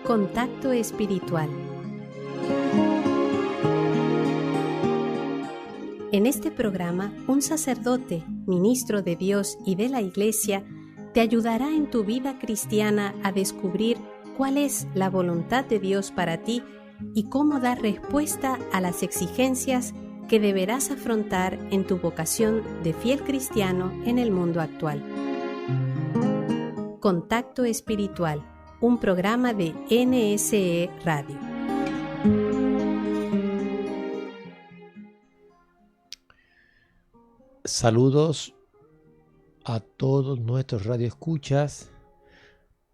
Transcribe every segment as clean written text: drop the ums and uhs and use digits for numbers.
Contacto espiritual. En este programa, un sacerdote, ministro de Dios y de la Iglesia, te ayudará en tu vida cristiana a descubrir cuál es la voluntad de Dios para ti y cómo dar respuesta a las exigencias que deberás afrontar en tu vocación de fiel cristiano en el mundo actual. Contacto espiritual, un programa de NSE Radio. Saludos a todos nuestros radioescuchas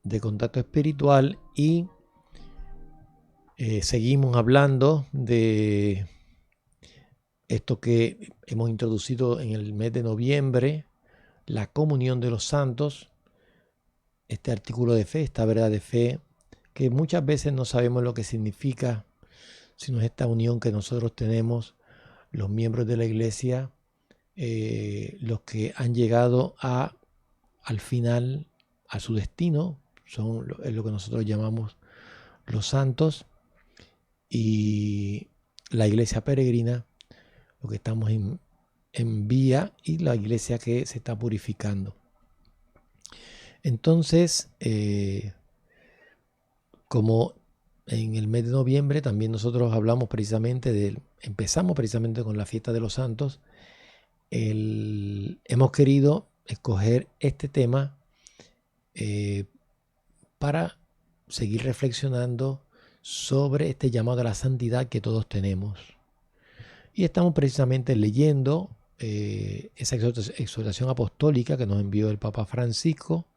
de Contacto Espiritual y seguimos hablando de esto que hemos introducido en el mes de noviembre, la comunión de los santos, este artículo de fe, esta verdad de fe, que muchas veces no sabemos lo que significa, sino es esta unión que nosotros tenemos, los miembros de la Iglesia, los que han llegado al final, a su destino, es lo que nosotros llamamos los santos, y la iglesia peregrina, lo que estamos en vía, y la iglesia que se está purificando. Entonces, como en el mes de noviembre también nosotros empezamos precisamente con la fiesta de los santos, hemos querido escoger este tema para seguir reflexionando sobre este llamado a la santidad que todos tenemos. Y estamos precisamente leyendo esa exhortación apostólica que nos envió el Papa Francisco,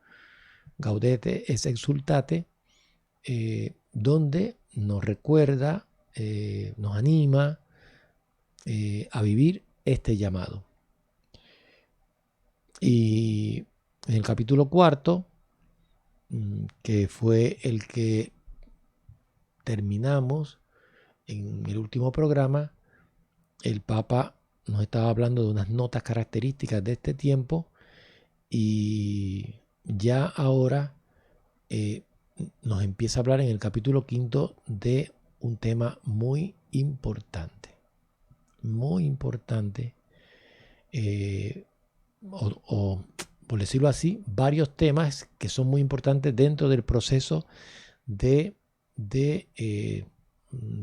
Gaudete et Exsultate, donde nos recuerda, nos anima a vivir este llamado. Y en el capítulo 4, que fue el que terminamos en el último programa, el Papa nos estaba hablando de unas notas características de este tiempo y ya ahora nos empieza a hablar en el capítulo 5 de un tema muy importante, o por decirlo así, varios temas que son muy importantes dentro del proceso de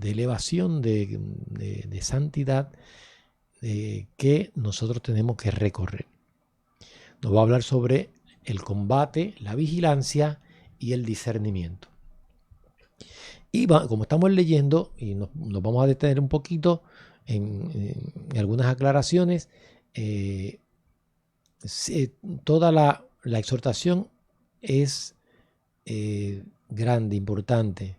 elevación, de santidad que nosotros tenemos que recorrer. Nos va a hablar sobre el combate, la vigilancia y el discernimiento. Y como estamos leyendo, y nos vamos a detener un poquito en algunas aclaraciones, toda la exhortación es grande, importante,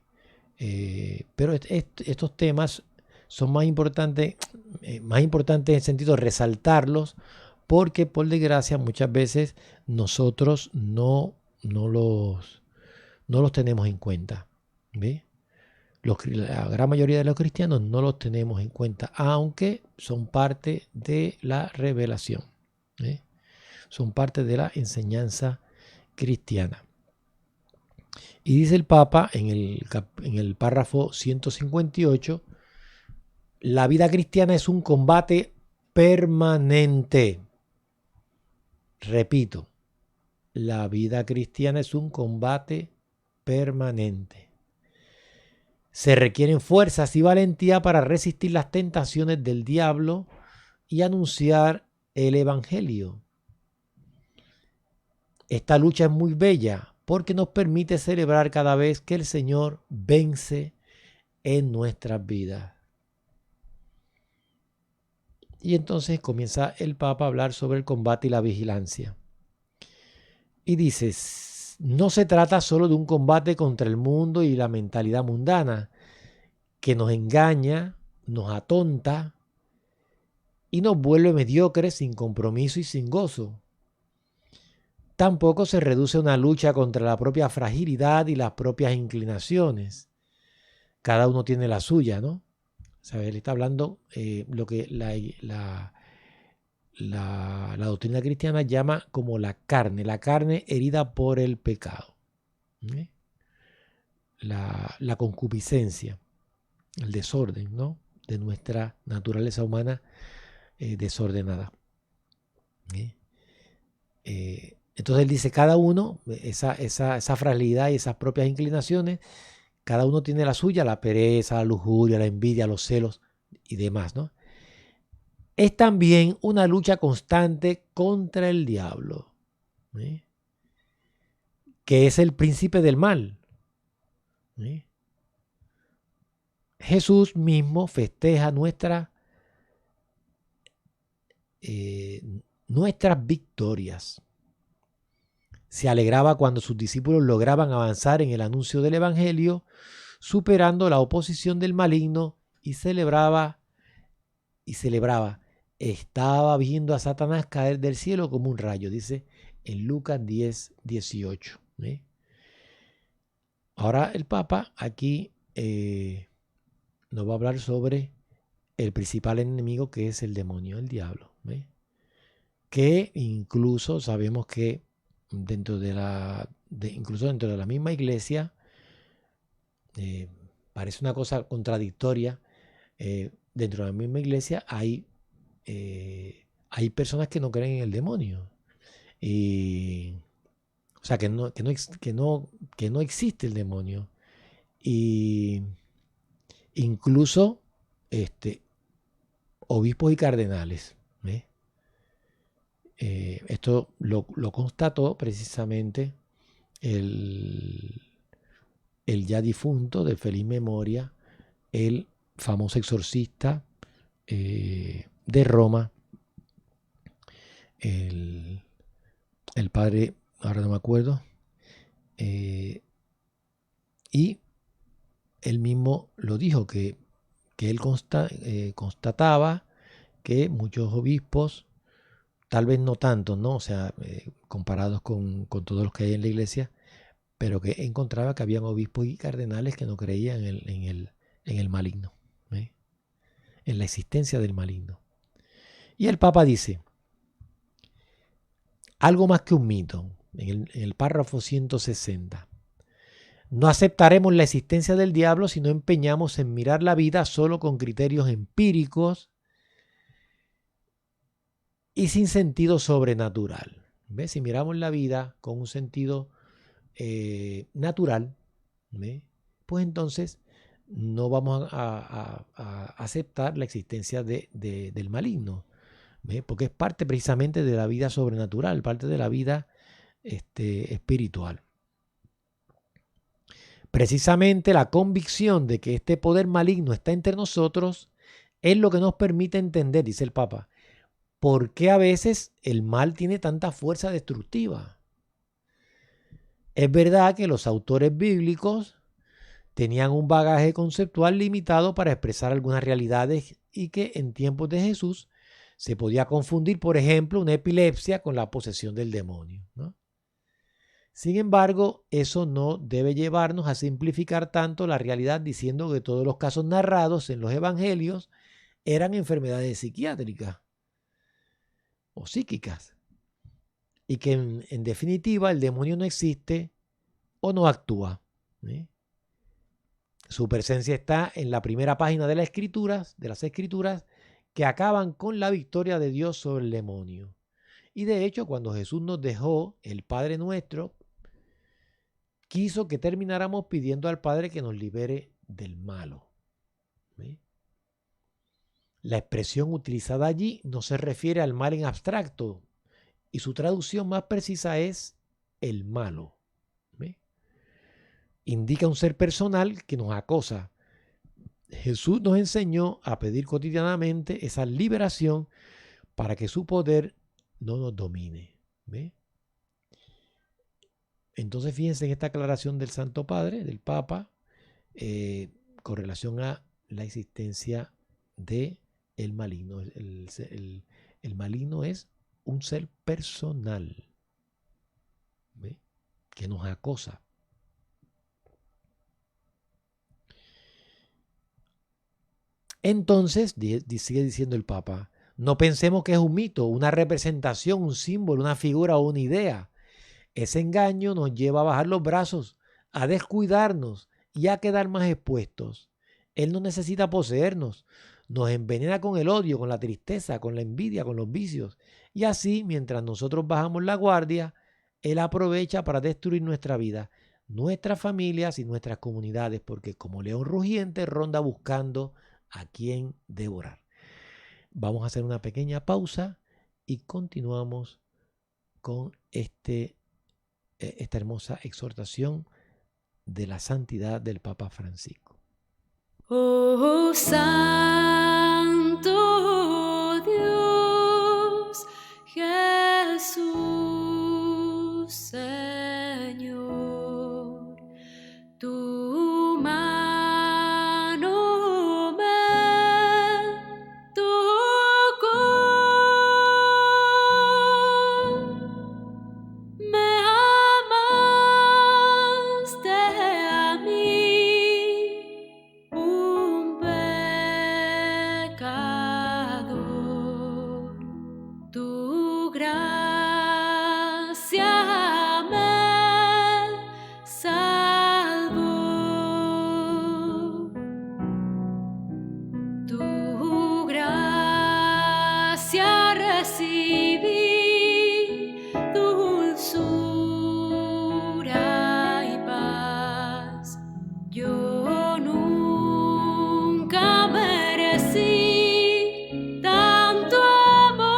pero estos temas son más importantes en el sentido de resaltarlos, porque por desgracia muchas veces nosotros no los tenemos en cuenta. ¿Ve? La gran mayoría de los cristianos no los tenemos en cuenta, aunque son parte de la revelación. ¿Ve? Son parte de la enseñanza cristiana. Y dice el Papa en el párrafo 158, la vida cristiana es un combate permanente. Repito, la vida cristiana es un combate permanente. Se requieren fuerzas y valentía para resistir las tentaciones del diablo y anunciar el Evangelio. Esta lucha es muy bella porque nos permite celebrar cada vez que el Señor vence en nuestras vidas. Y entonces comienza el Papa a hablar sobre el combate y la vigilancia. Y dice, no se trata solo de un combate contra el mundo y la mentalidad mundana que nos engaña, nos atonta y nos vuelve mediocres, sin compromiso y sin gozo. Tampoco se reduce a una lucha contra la propia fragilidad y las propias inclinaciones. Cada uno tiene la suya, ¿no? O sea, él está hablando lo que la doctrina cristiana llama como la carne herida por el pecado. ¿Sí? La concupiscencia, el desorden, ¿no?, de nuestra naturaleza humana desordenada. ¿Sí? Entonces él dice, cada uno, esa fragilidad y esas propias inclinaciones, cada uno tiene la suya, la pereza, la lujuria, la envidia, los celos y demás, ¿no? Es también una lucha constante contra el diablo, ¿sí?, que es el príncipe del mal. ¿Sí? Jesús mismo festeja nuestras victorias. Se alegraba cuando sus discípulos lograban avanzar en el anuncio del Evangelio, superando la oposición del maligno, y celebraba. Estaba viendo a Satanás caer del cielo como un rayo, dice en Lucas 10:18. ¿Sí? Ahora el Papa aquí nos va a hablar sobre el principal enemigo, que es el demonio, el diablo. ¿Sí? Que incluso sabemos que incluso dentro de la misma iglesia, parece una cosa contradictoria, dentro de la misma iglesia hay personas que no creen en el demonio. O sea, que no existe el demonio. Y incluso obispos y cardenales. Esto lo constató precisamente el ya difunto, de feliz memoria, el famoso exorcista de Roma, el padre, ahora no me acuerdo, y él mismo lo dijo, que él constataba que muchos obispos, tal vez no tantos, ¿no?, o sea, comparados con todos los que hay en la iglesia, pero que encontraba que habían obispos y cardenales que no creían en el maligno, en la existencia del maligno. Y el Papa dice, algo más que un mito, en el párrafo 160. No aceptaremos la existencia del diablo si no empeñamos en mirar la vida solo con criterios empíricos y sin sentido sobrenatural. ¿Ves? Si miramos la vida con un sentido natural, pues entonces no vamos a aceptar la existencia del maligno, porque es parte precisamente de la vida sobrenatural, parte de la vida espiritual. Precisamente la convicción de que este poder maligno está entre nosotros es lo que nos permite entender, dice el Papa, por qué a veces el mal tiene tanta fuerza destructiva. Es verdad que los autores bíblicos tenían un bagaje conceptual limitado para expresar algunas realidades y que en tiempos de Jesús se podía confundir, por ejemplo, una epilepsia con la posesión del demonio, ¿no? Sin embargo, eso no debe llevarnos a simplificar tanto la realidad diciendo que todos los casos narrados en los evangelios eran enfermedades psiquiátricas o psíquicas y que en definitiva el demonio no existe o no actúa. Su presencia está en la primera página de las escrituras que acaban con la victoria de Dios sobre el demonio. Y de hecho, cuando Jesús nos dejó el Padre Nuestro, quiso que termináramos pidiendo al Padre que nos libere del malo. ¿Sí? La expresión utilizada allí no se refiere al mal en abstracto y su traducción más precisa es el malo. ¿Sí? Indica un ser personal que nos acosa. Jesús nos enseñó a pedir cotidianamente esa liberación para que su poder no nos domine. ¿Ve? Entonces fíjense en esta aclaración del Santo Padre, del Papa, con relación a la existencia del maligno. El maligno es un ser personal, ¿ve?, que nos acosa. Entonces, sigue diciendo el Papa, No pensemos que es un mito, una representación, un símbolo, una figura o una idea. Ese engaño nos lleva a bajar los brazos, a descuidarnos y a quedar más expuestos. Él no necesita poseernos. Nos envenena con el odio, con la tristeza, con la envidia, con los vicios. Y así, mientras nosotros bajamos la guardia, Él aprovecha para destruir nuestra vida, nuestras familias y nuestras comunidades, porque como león rugiente ronda buscando a quien devorar. Vamos a hacer una pequeña pausa y continuamos con esta hermosa exhortación de la santidad del Papa Francisco. Oh Santo Dios, Jesús Señor, tu mano me tocó, me amaste a mí, un pecador. Tu gracia me salvó. Tu gracia recibí, dulzura y paz. Yo nunca merecí tanto amor.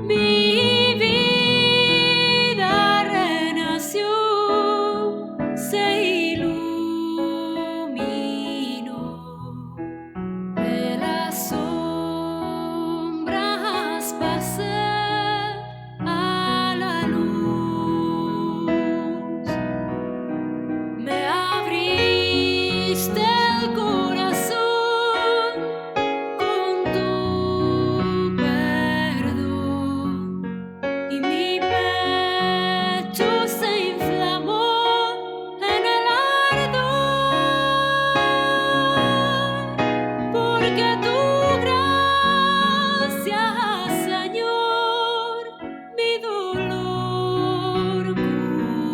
Mi vida renació, se iluminó. De las sombras pasé a la luz. Me abriste el corazón con tu perdón y mi pecho se inflamó en el ardor, porque tu gracia, Señor, mi dolor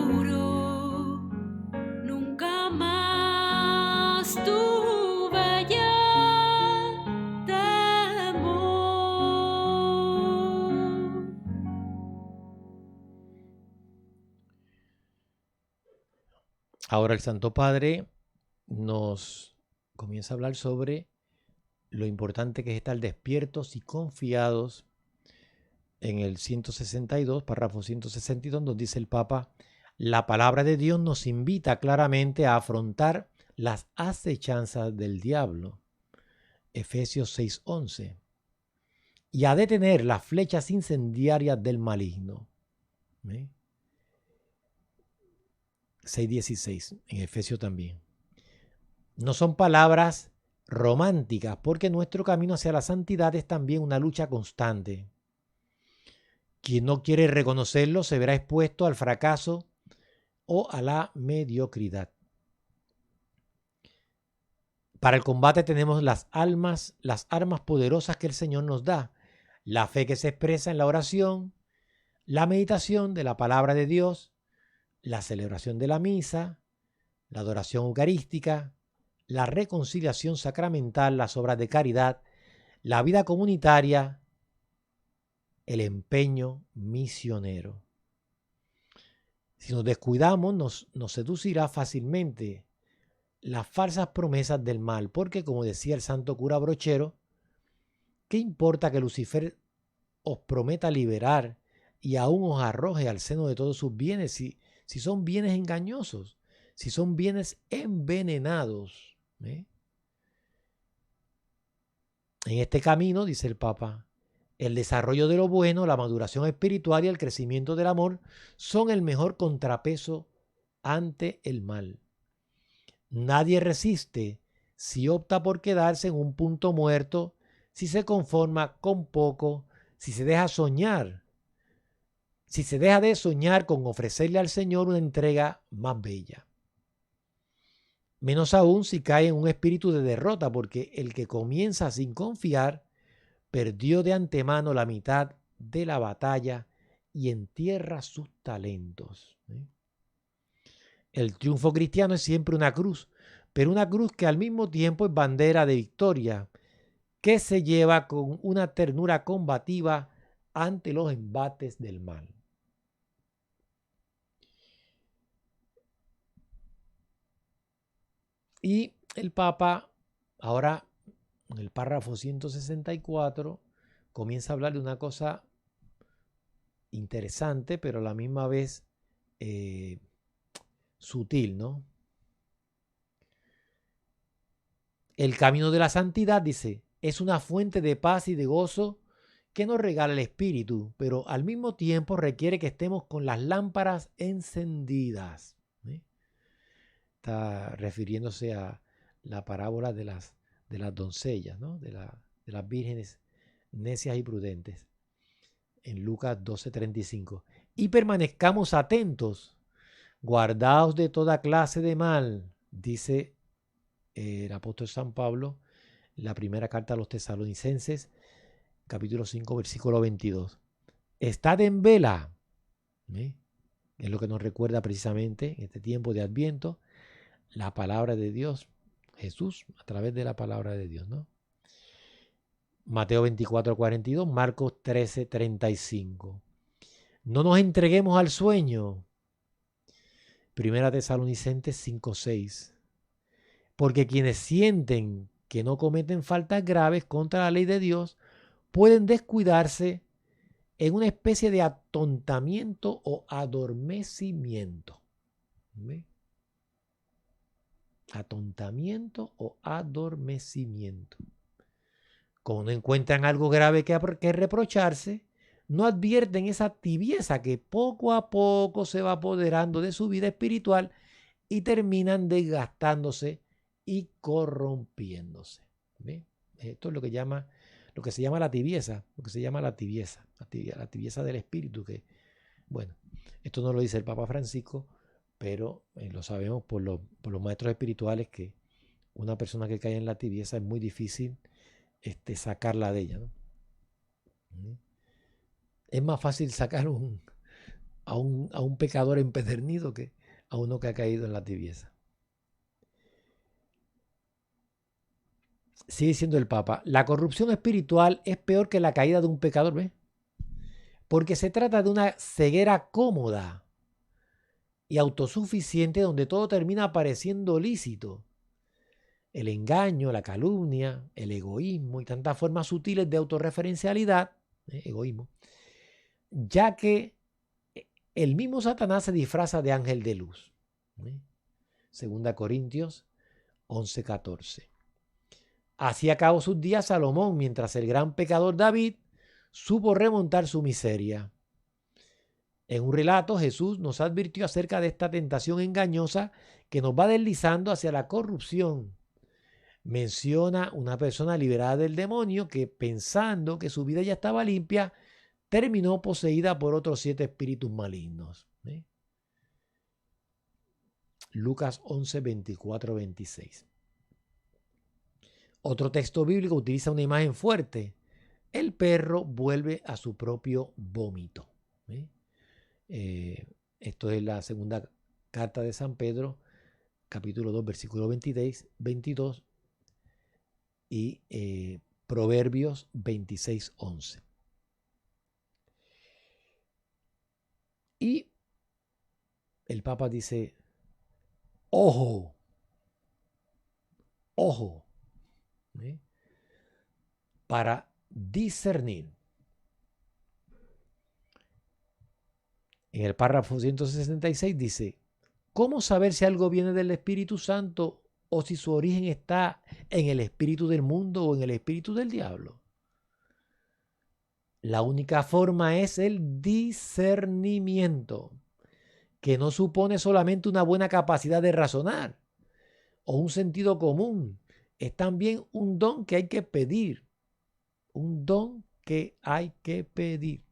curó. Nunca más tuve ya temor. Ahora el Santo Padre nos comienza a hablar sobre lo importante que es estar despiertos y confiados. En el 162, párrafo 162, nos dice el Papa: la palabra de Dios nos invita claramente a afrontar las acechanzas del diablo, Efesios 6:11, y a detener las flechas incendiarias del maligno, 6:16, en Efesios también. No son palabras románticas, porque nuestro camino hacia la santidad es también una lucha constante. Quien no quiere reconocerlo se verá expuesto al fracaso o a la mediocridad. Para el combate tenemos las armas poderosas que el Señor nos da: la fe que se expresa en la oración, la meditación de la palabra de Dios, la celebración de la misa, la adoración eucarística, la reconciliación sacramental, las obras de caridad, la vida comunitaria, el empeño misionero. Si nos descuidamos, nos seducirá fácilmente las falsas promesas del mal, porque, como decía el santo cura Brochero, ¿qué importa que Lucifer os prometa liberar y aún os arroje al seno de todos sus bienes si son bienes engañosos, si son bienes envenenados? En este camino, dice el Papa, el desarrollo de lo bueno, la maduración espiritual y el crecimiento del amor son el mejor contrapeso ante el mal. Nadie resiste si opta por quedarse en un punto muerto, si se conforma con poco, si se deja de soñar con ofrecerle al Señor una entrega más bella. Menos aún si cae en un espíritu de derrota, porque el que comienza sin confiar perdió de antemano la mitad de la batalla y entierra sus talentos. El triunfo cristiano es siempre una cruz, pero una cruz que al mismo tiempo es bandera de victoria, que se lleva con una ternura combativa ante los embates del mal. Y el Papa, ahora en el párrafo 164, comienza a hablar de una cosa interesante, pero a la misma vez sutil, ¿no? El camino de la santidad, dice, es una fuente de paz y de gozo que nos regala el Espíritu, pero al mismo tiempo requiere que estemos con las lámparas encendidas. Está refiriéndose a la parábola de las doncellas, ¿no? de las vírgenes necias y prudentes, en Lucas 12:35. Y permanezcamos atentos, guardaos de toda clase de mal, dice el apóstol San Pablo, la primera carta a los Tesalonicenses, capítulo 5, versículo 22. Estad en vela, es lo que nos recuerda precisamente en este tiempo de Adviento la palabra de Dios, Jesús a través de la palabra de Dios, ¿no? Mateo 24:42, Marcos 13:35. No nos entreguemos al sueño. Primera Tesalonicenses 5:6. Porque quienes sienten que no cometen faltas graves contra la ley de Dios pueden descuidarse en una especie de atontamiento o adormecimiento. ¿Ve? Atontamiento o adormecimiento. Como no encuentran algo grave que reprocharse, no advierten esa tibieza que poco a poco se va apoderando de su vida espiritual y terminan desgastándose y corrompiéndose. ¿Ve? Esto es lo que se llama la tibieza, la tibieza del espíritu, que, bueno, esto no lo dice el Papa Francisco, pero lo sabemos por los maestros espirituales, que una persona que cae en la tibieza es muy difícil sacarla de ella, ¿no? Es más fácil sacar a un pecador empedernido que a uno que ha caído en la tibieza. Sigue diciendo el Papa, la corrupción espiritual es peor que la caída de un pecador, ¿ves? Porque se trata de una ceguera cómoda y autosuficiente donde todo termina pareciendo lícito. El engaño, la calumnia, el egoísmo y tantas formas sutiles de autorreferencialidad, egoísmo, ya que el mismo Satanás se disfraza de ángel de luz. Segunda Corintios 11:14. Así acabó sus días Salomón, mientras el gran pecador David supo remontar su miseria. En un relato, Jesús nos advirtió acerca de esta tentación engañosa que nos va deslizando hacia la corrupción. Menciona una persona liberada del demonio que, pensando que su vida ya estaba limpia, terminó poseída por otros 7 espíritus malignos. Lucas 11, 24, 26. Otro texto bíblico utiliza una imagen fuerte. El perro vuelve a su propio vómito. Esto es la segunda carta de San Pedro, capítulo 2, versículo 22 y Proverbios 26, 11. Y el Papa dice, ojo, para discernir. En el párrafo 166 dice, ¿cómo saber si algo viene del Espíritu Santo o si su origen está en el espíritu del mundo o en el espíritu del diablo? La única forma es el discernimiento, que no supone solamente una buena capacidad de razonar o un sentido común. Es también un don que hay que pedir. Un don que hay que pedir.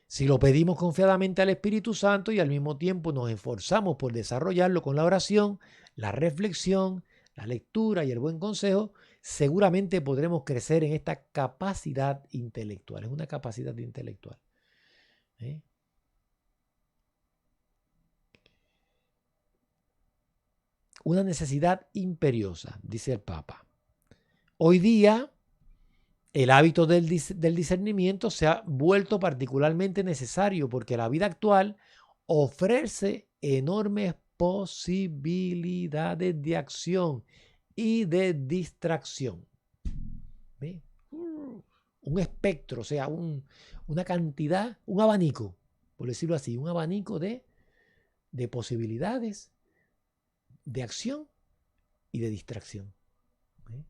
Si lo pedimos confiadamente al Espíritu Santo y al mismo tiempo nos esforzamos por desarrollarlo con la oración, la reflexión, la lectura y el buen consejo, seguramente podremos crecer en esta capacidad intelectual. Es una capacidad intelectual. Una necesidad imperiosa, dice el Papa. Hoy día, el hábito del discernimiento se ha vuelto particularmente necesario porque la vida actual ofrece enormes posibilidades de acción y de distracción. ¿Ve? Un espectro, o sea, una cantidad, un abanico, por decirlo así, un abanico de posibilidades de acción y de distracción. ¿Ve?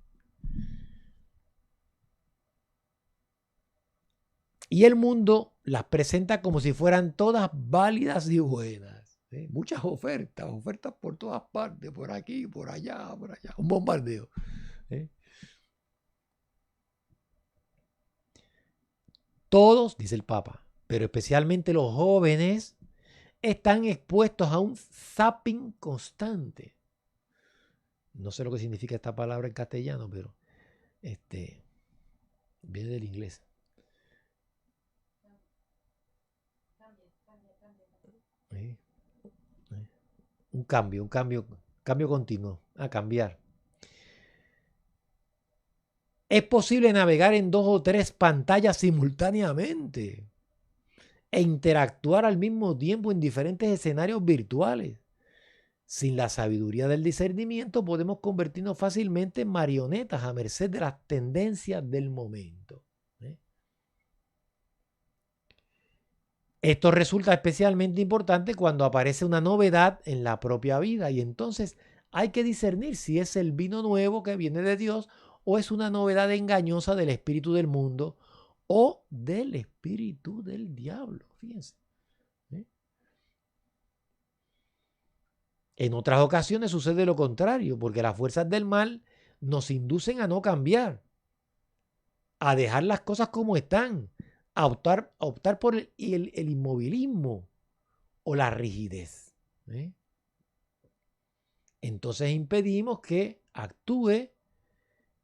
Y el mundo las presenta como si fueran todas válidas y buenas. Muchas ofertas por todas partes, por aquí, por allá, un bombardeo. Todos, dice el Papa, pero especialmente los jóvenes, están expuestos a un zapping constante. No sé lo que significa esta palabra en castellano, pero viene del inglés. Un cambio continuo, a cambiar. Es posible navegar en 2 o 3 pantallas simultáneamente e interactuar al mismo tiempo en diferentes escenarios virtuales. Sin la sabiduría del discernimiento podemos convertirnos fácilmente en marionetas a merced de las tendencias del momento. Esto resulta especialmente importante cuando aparece una novedad en la propia vida y entonces hay que discernir si es el vino nuevo que viene de Dios o es una novedad engañosa del espíritu del mundo o del espíritu del diablo. Fíjense. En otras ocasiones sucede lo contrario, porque las fuerzas del mal nos inducen a no cambiar, a dejar las cosas como están, a optar por el inmovilismo o la rigidez. Entonces impedimos que actúe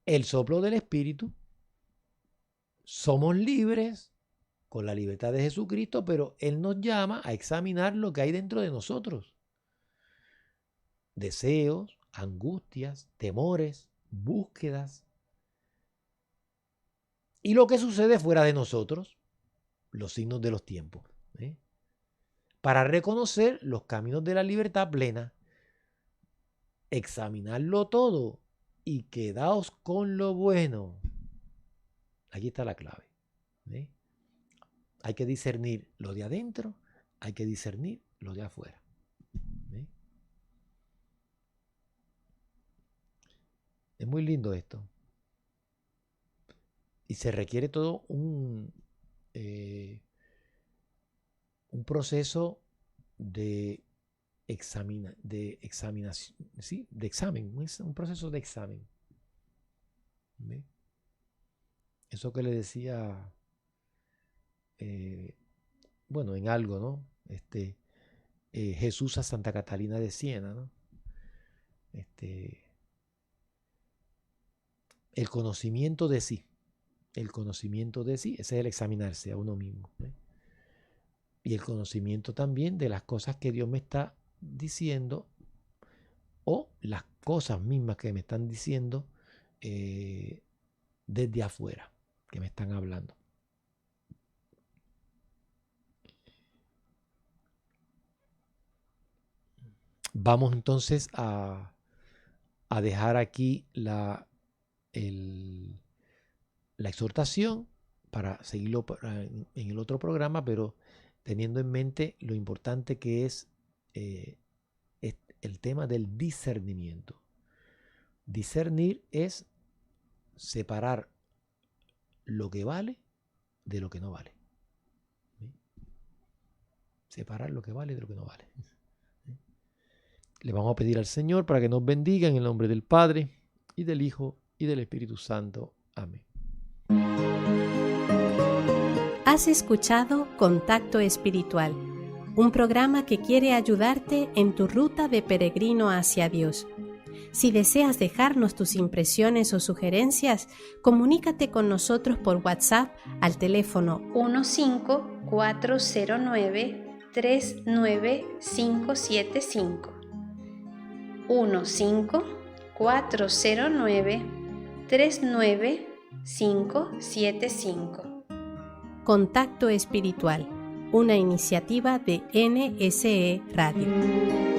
el soplo del Espíritu. Somos libres con la libertad de Jesucristo, pero Él nos llama a examinar lo que hay dentro de nosotros. Deseos, angustias, temores, búsquedas. Y lo que sucede fuera de nosotros, los signos de los tiempos. Para reconocer los caminos de la libertad plena, examinarlo todo y quedaos con lo bueno. Aquí está la clave. Hay que discernir lo de adentro, hay que discernir lo de afuera. Es muy lindo esto. Y se requiere todo un proceso de examinación, ¿sí? De examen, es un proceso de examen. ¿Ve? Eso que le decía, en algo, ¿no? Jesús a Santa Catalina de Siena, ¿no? El conocimiento de sí. El conocimiento de sí, ese es el examinarse a uno mismo. Y el conocimiento también de las cosas que Dios me está diciendo o las cosas mismas que me están diciendo desde afuera, que me están hablando. Vamos entonces a dejar aquí la exhortación para seguirlo en el otro programa, pero teniendo en mente lo importante que es el tema del discernimiento. Discernir es separar lo que vale de lo que no vale. Separar lo que vale de lo que no vale. Le vamos a pedir al Señor para que nos bendiga en el nombre del Padre, y del Hijo, y del Espíritu Santo. Amén. Has escuchado Contacto Espiritual, un programa que quiere ayudarte en tu ruta de peregrino hacia Dios. Si deseas dejarnos tus impresiones o sugerencias, comunícate con nosotros por WhatsApp al teléfono 15409-39575. 15409-39575. Contacto Espiritual, una iniciativa de NSE Radio.